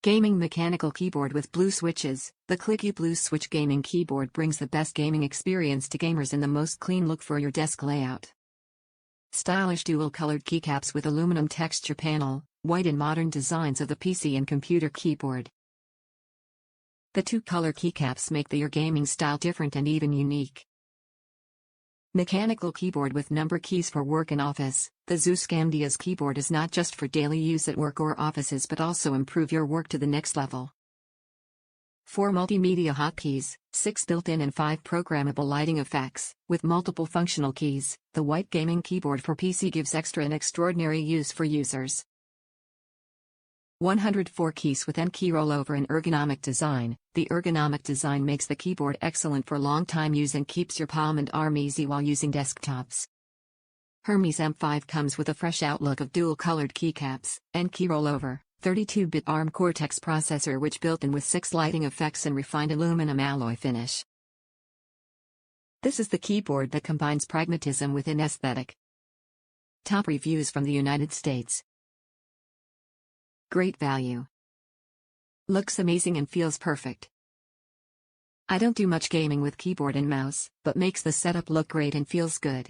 Gaming mechanical keyboard with blue switches. The clicky blue switch gaming keyboard brings the best gaming experience to gamers in the most clean look for your desk layout. Stylish dual-colored keycaps with aluminum texture panel, white and modern designs of the PC and computer keyboard. The two-color keycaps make your gaming style different and even unique. Mechanical keyboard with number keys for work and office. The ZEUS GAMDIAS keyboard is not just for daily use at work or offices but also improve your work to the next level. 4 multimedia hotkeys, 6 built-in and 5 programmable lighting effects. With multiple functional keys, the white gaming keyboard for PC gives extra and extraordinary use for users. 104 keys with N-key rollover and ergonomic design. The ergonomic design makes the keyboard excellent for long-time use and keeps your palm and arm easy while using desktops. Hermes M5 comes with a fresh outlook of dual-colored keycaps, N-key rollover, 32-bit ARM Cortex processor which built-in with 6 lighting effects and refined aluminum alloy finish. This is the keyboard that combines pragmatism with an aesthetic. Top reviews from the United States. Great value. Looks amazing and feels perfect. I don't do much gaming with keyboard and mouse, but makes the setup look great and feels good.